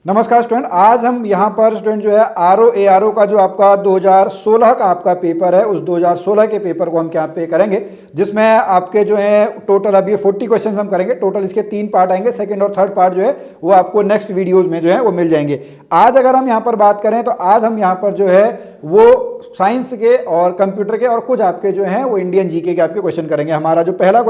नमस्कार स्टूडेंट, आज हम यहाँ पर स्टूडेंट जो है आर ओ का जो आपका 2016 का आपका पेपर है, उस 2016 के पेपर को हम क्या पे करेंगे, जिसमें आपके जो है टोटल अभी 40 क्वेश्चन हम करेंगे। टोटल इसके 3 पार्ट आएंगे, सेकंड और थर्ड पार्ट जो है वो आपको नेक्स्ट वीडियोस में जो है वो मिल जाएंगे। आज अगर हम यहाँ पर बात करें तो आज हम यहाँ पर जो है वो साइंस के और कंप्यूटर के और कुछ आपके जो हैं वो इंडियन जीके के आपके क्वेश्चन करेंगे। हमारा पहला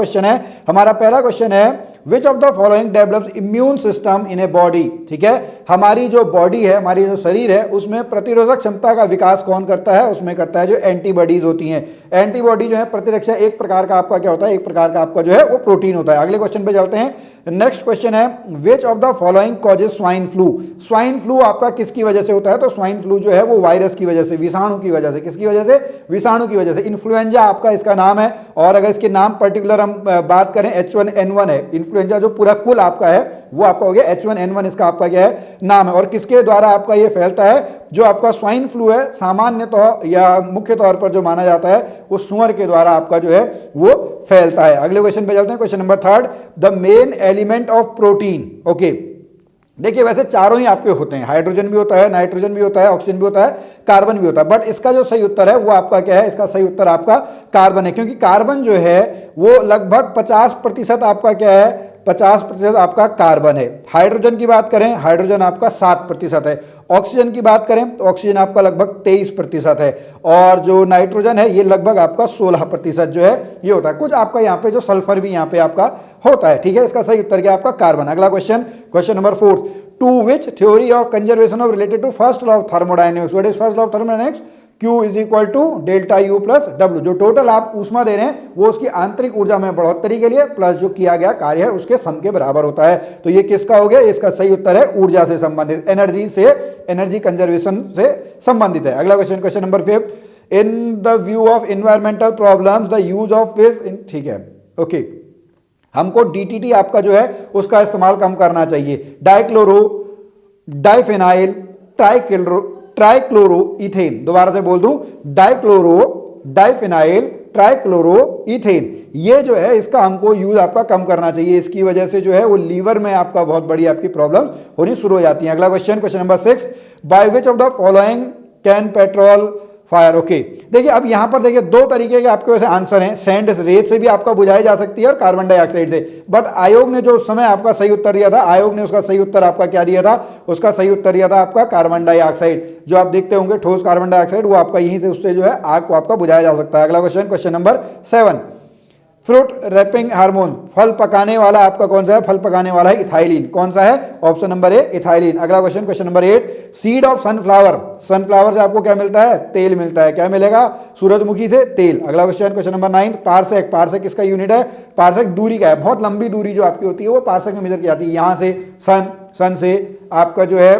क्वेश्चन है विच of the following develops immune system in a body. ठीक है, हमारी जो बॉडी है, हमारी जो शरीर है, उसमें प्रतिरोधक क्षमता का विकास कौन करता है? उसमें करता है जो एंटीबॉडीज होती हैं। एंटीबॉडी जो है प्रतिरक्षा एक प्रकार का आपका क्या होता है, एक प्रकार का आपका जो है वो प्रोटीन होता है। अगले क्वेश्चन पे चलते हैं। नेक्स्ट क्वेश्चन है विच of the following causes swine flu. Swine flu आपका किसकी वजह से होता है? तो स्वाइन फ्लू जो है वो वायरस की वजह से, विषाणु की वजह से। किसकी वजह से? विषाणु की वजह से। इन्फ्लुएंजा आपका इसका नाम है, और अगर इसके नाम पर्टिकुलर हम बात करें H1N1 है। इन्फ्लुएंजा जो पूरा कुल आपका है वो आपका हो गया H1N1, इसका आपका क्या है नाम है। और किसके द्वारा आपका ये फैलता है? जो आपका स्वाइन फ्लू है सामान्य तौर या मुख्य तौर पर जो माना जाता है वो सुअर के द्वारा आपका जो है वो फैलता है। अगले क्वेश्चन पे चलते हैं। Question number 3, the main element of protein. Okay, देखिए वैसे चारों ही आपके होते हैं, हाइड्रोजन भी होता है, नाइट्रोजन भी होता है, ऑक्सीजन भी होता है, कार्बन भी होता है। बट इसका जो सही उत्तर है वो आपका क्या है? इसका सही उत्तर आपका कार्बन है, क्योंकि कार्बन जो है वो लगभग 50% आपका क्या है, 50% आपका कार्बन है। हाइड्रोजन की बात करें, हाइड्रोजन आपका 7% है। ऑक्सीजन की बात करें तो ऑक्सीजन आपका लगभग 23% है। और जो नाइट्रोजन है ये लगभग आपका 16% जो है ये होता है। कुछ आपका यहाँ पे जो सल्फर भी यहाँ पे आपका होता है। ठीक है, इसका सही उत्तर क्या आपका कार्बन। अगला question, question number 4, to which theory of conservation of related to first law of thermodynamics. What is first law of thermodynamics? Q is equal to delta U plus W. जो टोटल आप ऊष्मा दे रहे हैं वो उसकी आंतरिक ऊर्जा में बढ़ोतरी के लिए प्लस जो किया गया कार्य है उसके सम के बराबर होता है। तो ये किसका हो गया? इसका सही उत्तर है ऊर्जा से संबंधित, एनर्जी से, एनर्जी कंजर्वेशन से संबंधित है। अगला question, question number 5, in the view of environmental problems the use of waste. ठीक है, ओके, हमको डीटीटी आपका जो है उसका इस्तेमाल कम करना चाहिए। Dichloro, diphenyl, trichloro ethane. दोबारा से बोल दूं, डाइक्लोरो, डाइफेनाइल, ट्राइक्लोरो इथेन, ये जो है इसका हमको यूज आपका कम करना चाहिए। इसकी वजह से जो है वो लीवर में आपका बहुत बड़ी आपकी प्रॉब्लम होनी शुरू हो जाती है। अगला question, question number 6, by which of the following can petrol fire. Okay, देखिए अब यहां पर देखिए दो तरीके के आपके वैसे आंसर हैं। सैंड रेत से भी आपका बुझाई जा सकती है और कार्बन डाइऑक्साइड से। बट आयोग ने जो उस समय आपका सही उत्तर दिया था, आयोग ने उसका सही उत्तर आपका क्या दिया था? उसका सही उत्तर दिया था आपका कार्बन डाइऑक्साइड। जो आप देखते होंगे ठोस कार्बन डाइऑक्साइड, वो आपका यहीं से उससे जो है आग को आपका बुझाया जा सकता है। अगला question, question number 7, fruit ripening hormone, फल पकाने वाला आपका कौन सा है? फल पकाने वाला है इथाइलिन। कौन सा है? Option number A, ethylene. अगला question, question number 8, seed of sunflower. Sunflower से आपको क्या मिलता है? तेल मिलता है। क्या मिलेगा? सूरजमुखी से तेल। अगला question, question number 9, parsec. Parsec किसका यूनिट है? पार्सेक दूरी का है। बहुत लंबी दूरी जो आपकी होती है वो पार्सेक में मेजर की जाती है। यहां से सन से आपका जो है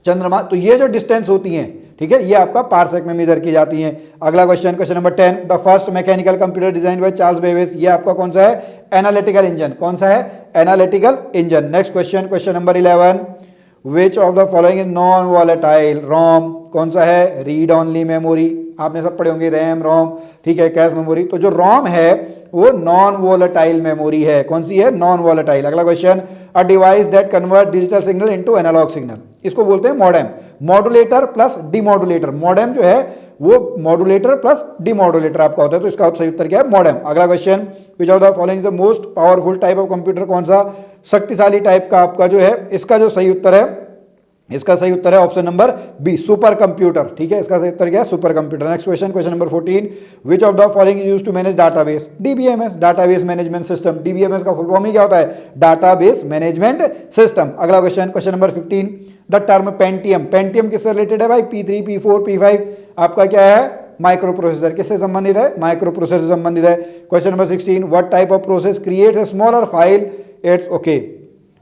चंद्रमा, तो ये जो डिस्टेंस होती है, ठीक है, ये आपका पार्सेक में मेजर की जाती हैं। अगला question, question number 10, the first mechanical computer design by Charles Babbage. ये आपका कौन सा है? Analytical engine. कौन सा है? Analytical engine. Next question, question number 11, which of the following is non volatile. ROM. कौन सा है? Read only memory. आपने सब पढ़े होंगे, रैम, रोम, ठीक है, कैश मेमोरी। तो जो रोम है वो नॉन वॉलेटाइल मेमोरी है। कौन सी है? Non volatile. अगला question, a device that convert digital signal into analog signal. इसको बोलते हैं modem. Modulator plus demodulator. Modem जो है वो मॉडुलेटर प्लस डिमॉडुलेटर आपका होता है। तो इसका सही उत्तर क्या है? मॉडेम। अगला question, which of the following the most powerful type of computer. कौन सा शक्तिशाली टाइप का आपका जो है? इसका जो सही उत्तर है, इसका सही उत्तर है option number B, super computer. ठीक है, इसका सही उत्तर क्या है? Super computer. Next question, question number 14, which of the following is used to manage database. DBMS, database management system. DBMS का फुल फॉर्म ही क्या होता है? Database management system. अगला question, question number 15, the term Pentium. Pentium किससे related है भाई? P3, P4, P5 आपका क्या है? Micro processor. किससे संबंधित है? माइक्रो प्रोसेसर से संबंधित है। Question number 16, what type of process creates a smaller file it's. Okay,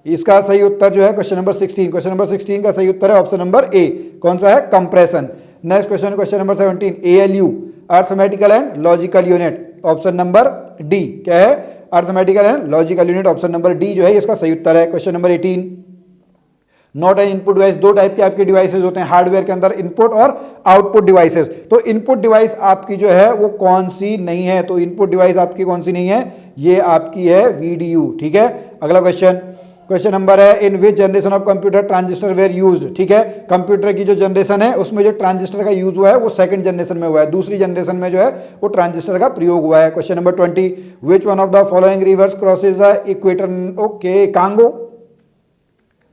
इसका सही उत्तर जो है क्वेश्चन नंबर 16, क्वेश्चन नंबर 16 का सही उत्तर है ऑप्शन नंबर ए। कौन सा है? Compression. Next question, question number 17, ALU, arithmetical and logical unit. Option number D क्या है? Arithmetical and logical unit. Option number D जो है इसका सही उत्तर है। Question number 18, not an input device. दो टाइप के आपके डिवाइसेस होते हैं हार्डवेयर के अंदर, इनपुट और आउटपुट डिवाइसेस। तो इनपुट डिवाइस आपकी जो है वो कौन सी नहीं है? तो इनपुट डिवाइस आपकी कौन सी नहीं है? ये आपकी है VDU। ठीक है, अगला क्वेश्चन, क्वेश्चन नंबर है in which generation of computer transistor were use, ठीक है, कंप्यूटर की जो जनरेशन है उसमें जो ट्रांजिस्टर का यूज हुआ है वो सेकंड जनरेशन में हुआ है, दूसरी जनरेशन में जो है वो ट्रांजिस्टर का प्रयोग हुआ है। Question number 20 which one of the following rivers crosses the equator, okay Congo,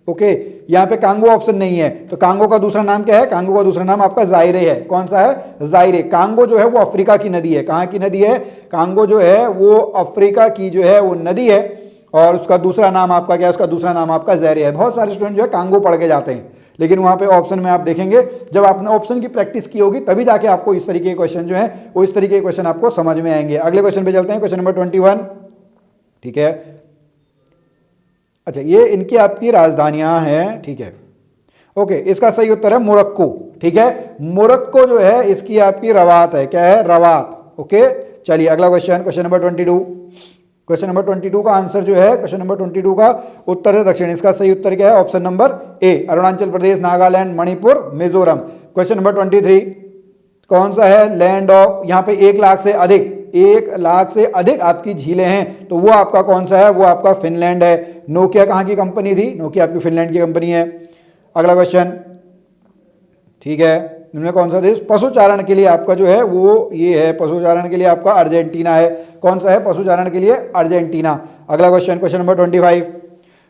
okay यहाँ पे कांगो ऑप्शन नहीं है, तो कांगो का दूसरा नाम क्या है, कांगो का दूसरा नाम आपका जायरे है। कौन सा है, जायरे। कांगो जो है वो अफ्रीका की नदी है, कहाँ की नदी है, कांगो जो है वो अफ्रीका की जो है वो नदी है, और उसका दूसरा नाम आपका क्या है, उसका दूसरा नाम आपका जायरे है। बहुत सारे स्टूडेंट जो है कांगो पढ़ के जाते हैं, लेकिन वहाँ पे ऑप्शन में आप देखेंगे, जब आपने ऑप्शन की प्रैक्टिस की होगी तभी जाके आपको इस तरीके के क्वेश्चन जो है वो इस तरीके के क्वेश्चन आपको समझ में आएंगे। अगले क्वेश्चन पे चलते हैं, क्वेश्चन नंबर 21, ठीक है। अच्छा, ये इनकी आपकी राजधानियां हैं, ठीक है, ओके। इसका सही उत्तर है मोरक्को, ठीक है। मोरक्को जो है इसकी आपकी रवात है, क्या है, रवात, ओके। चलिए अगला question, question number 22। Question number 22 का आंसर जो है, क्वेश्चन नंबर 22 का उत्तर से दक्षिण, इसका सही उत्तर क्या है, ऑप्शन नंबर ए, अरुणाचल प्रदेश, नागालैंड, मणिपुर, मिजोरम। क्वेश्चन नंबर 23 कौन सा है, लैंड ऑफ, यहाँ पे 1 लाख से अधिक, 1 लाख से अधिक आपकी झीलें हैं, तो वो आपका कौन सा है, वो आपका फिनलैंड है। नोकिया कहाँ की कंपनी थी, नोकिया आपकी फिनलैंड की कंपनी है। अगला क्वेश्चन, ठीक है, इनमें कौन सा देश पशुचारण के लिए आपका जो है वो ये है, पशुचारण के लिए आपका अर्जेंटीना है। कौन सा है, पशुचारण के लिए अर्जेंटीना। अगला क्वेश्चन, क्वेश्चन नंबर 25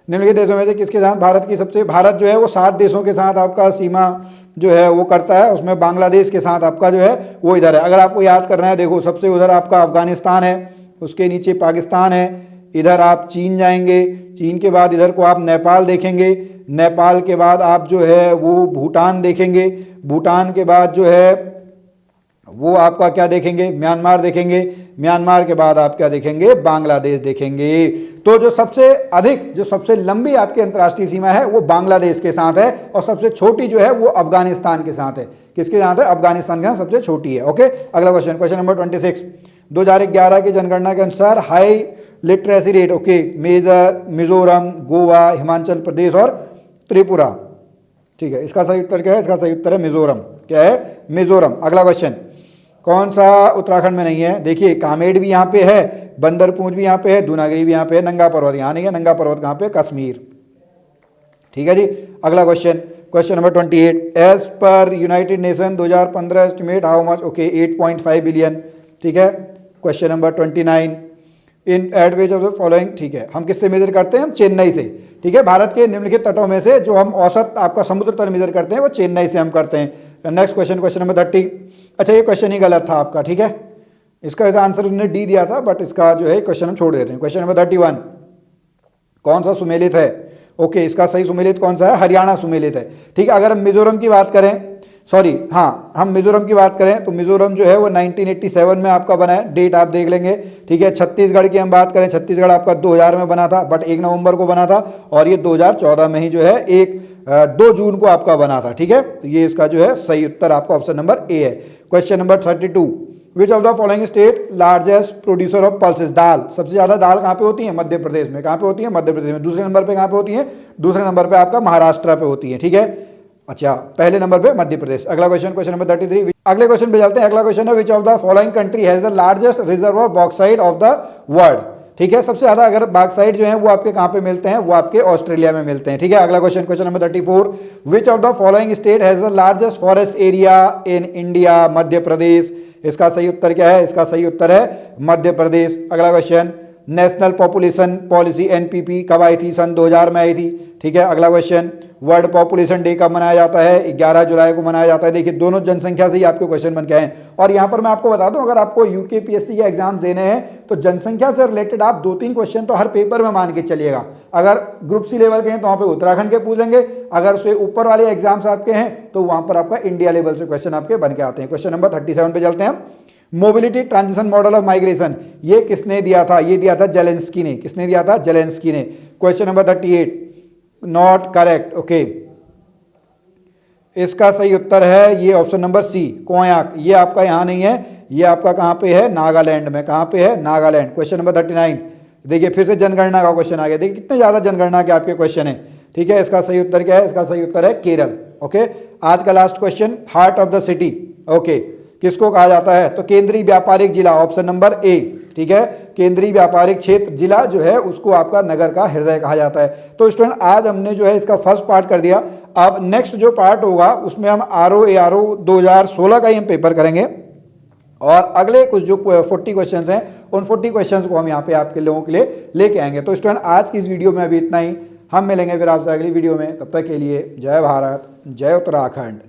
निम्नलिखित देशों में से किसके साथ भारत जो है वो 7 देशों के साथ आपका सीमा जो है वो करता है, उसमें बांग्लादेश के साथ आपका जो है वो इधर है। अगर आपको याद करना है, देखो सबसे उधर आपका अफगानिस्तान है, उसके नीचे पाकिस्तान है, इधर आप चीन जाएंगे, चीन के बाद इधर को आप नेपाल देखेंगे, नेपाल के बाद आप जो है वो भूटान देखेंगे, भूटान के बाद जो है वो आपका क्या देखेंगे, म्यांमार देखेंगे, म्यांमार के बाद आप क्या देखेंगे, बांग्लादेश देखेंगे। तो जो सबसे अधिक, जो सबसे लंबी आपकी अंतर्राष्ट्रीय सीमा है वो बांग्लादेश के साथ है, और सबसे छोटी जो है वो अफगानिस्तान के साथ है। किसके साथ है, अफगानिस्तान के साथ सबसे छोटी है, ओके। अगला क्वेश्चन, क्वेश्चन नंबर 26 2011 की जनगणना के अनुसार high literacy rate, okay, Mizoram, Goa, Himachal Pradesh और त्रिपुरा, ठीक है। इसका सही उत्तर क्या है, इसका सही उत्तर है मिजोरम, क्या है, मिजोरम। अगला क्वेश्चन, कौन सा उत्तराखंड में नहीं है, देखिए कामेड़ भी यहाँ पे है, बंदरपूंछ भी यहाँ पे है, दूनागिरी भी यहाँ पे है, नंगा पर्वत यहाँ नहीं है, नंगा पर्वत कहाँ पे, कश्मीर, ठीक है जी। अगला question, question number 28 as per United Nation 2015 estimate how much, okay 8.5 billion, ठीक है। Question number 29 in adverbs of the following, ठीक है, हम किससे मेजर करते हैं, हम चेन्नई से, ठीक है। भारत के निम्नलिखित तटों में से जो हम औसत आपका समुद्र तल मेजर करते हैं वो चेन्नई से हम करते हैं। नेक्स्ट क्वेश्चन, क्वेश्चन नंबर 30, अच्छा ये क्वेश्चन ही गलत था आपका, ठीक है, इसका आंसर उसने डी दिया था, बट इसका जो है क्वेश्चन हम छोड़ देते हैं। क्वेश्चन नंबर 31 कौन सा सुमेलित है, ओके, इसका सही सुमेलित कौन सा है, हरियाणा सुमेलित है, ठीक है। अगर हम मिजोरम की बात करें, सॉरी हाँ, हम मिजोरम की बात करें तो मिजोरम जो है वो 1987 में आपका बना है, डेट आप देख लेंगे, ठीक है। छत्तीसगढ़ की हम बात करें, छत्तीसगढ़ आपका 2000 में बना था, बट 1 नवंबर को बना था, और ये 2014 में ही जो है 2 जून को आपका बना था, ठीक है। तो ये इसका जो है सही उत्तर आपका ऑप्शन नंबर ए है। Question number 32 which of the following state largest producer of pulses, दाल, सबसे ज़्यादा दाल कहाँ पे होती है, मध्य प्रदेश में। कहाँ पे होती है, मध्य प्रदेश में। दूसरे नंबर पे कहाँ पे होती है, दूसरे नंबर पे आपका महाराष्ट्र पे होती है, ठीक है। अच्छा, पहले नंबर पे मध्य प्रदेश। अगला क्वेश्चन, क्वेश्चन नंबर 33 अगले क्वेश्चन पे चलते हैं। अगला क्वेश्चन है विच of the following country has the largest reserve of bauxite of the world, ठीक है। सबसे ज्यादा अगर बॉक्साइट जो है वो आपके कहाँ पे मिलते हैं, वो आपके ऑस्ट्रेलिया में मिलते हैं, ठीक है। अगला question, question number 34 which of the following state has the largest forest area in India, Madhya Pradesh. इसका सही उत्तर क्या है, इसका सही उत्तर है मध्य प्रदेश। अगला question, national population policy NPP कब आई थी, सन 2000 में आई थी, ठीक है। अगला क्वेश्चन, वर्ल्ड पॉपुलेशन डे कब मनाया जाता है, 11 जुलाई को मनाया जाता है। देखिए दोनों जनसंख्या से ही आपके क्वेश्चन बन के आए हैं। और यहाँ पर मैं आपको बता दूं, अगर आपको यूकेपीएससी के एग्जाम देने हैं तो जनसंख्या से रिलेटेड आप 2-3 क्वेश्चन तो हर पेपर में मान के चलिएगा। अगर ग्रुप सी लेवल के हैं तो वहाँ पे उत्तराखंड के पूछ लेंगे, अगर उससे ऊपर वाले एग्जाम्स आपके हैं तो वहाँ पर आपका इंडिया लेवल से क्वेश्चन आपके बन के आते हैं। क्वेश्चन नंबर 37 पे चलते हैं। Mobility transition model of migration, ये किसने दिया था, ये दिया था जेलेंस्की ने। किसने दिया था, जेलेंस्की ने। Question number 38 not correct, okay, इसका सही उत्तर है ये ऑप्शन नंबर सी, कोयाक। ये आपका यहाँ नहीं है, ये आपका कहाँ पे है, नागालैंड में। कहाँ पे है, नागालैंड। क्वेश्चन नंबर 39 देखिए फिर से जनगणना का क्वेश्चन आ गया। देखिए कितने ज़्यादा जनगणना के आपके क्वेश्चन है, ठीक है। इसका सही उत्तर क्या है, इसका सही उत्तर है केरल, ओके। आज का last question, heart of the city, okay, किसको कहा जाता है, तो केंद्रीय व्यापारिक जिला, ऑप्शन नंबर ए, ठीक है। केंद्रीय व्यापारिक क्षेत्र, जिला जो है उसको आपका नगर का हृदय कहा जाता है। तो स्टूडेंट आज हमने जो है इसका फर्स्ट पार्ट कर दिया। अब नेक्स्ट जो पार्ट होगा उसमें हम RO ARO 2016 का ही हम पेपर करेंगे और अगले कुछ जो 40 क्वेश्चंस हैं उन 40 क्वेश्चंस को हम यहाँ पे आपके लोगों के लिए लेके आएंगे। तो स्टूडेंट आज की इस वीडियो में अभी इतना ही, हम मिलेंगे फिर आपसे अगली वीडियो में। तब तक के लिए जय भारत, जय उत्तराखंड।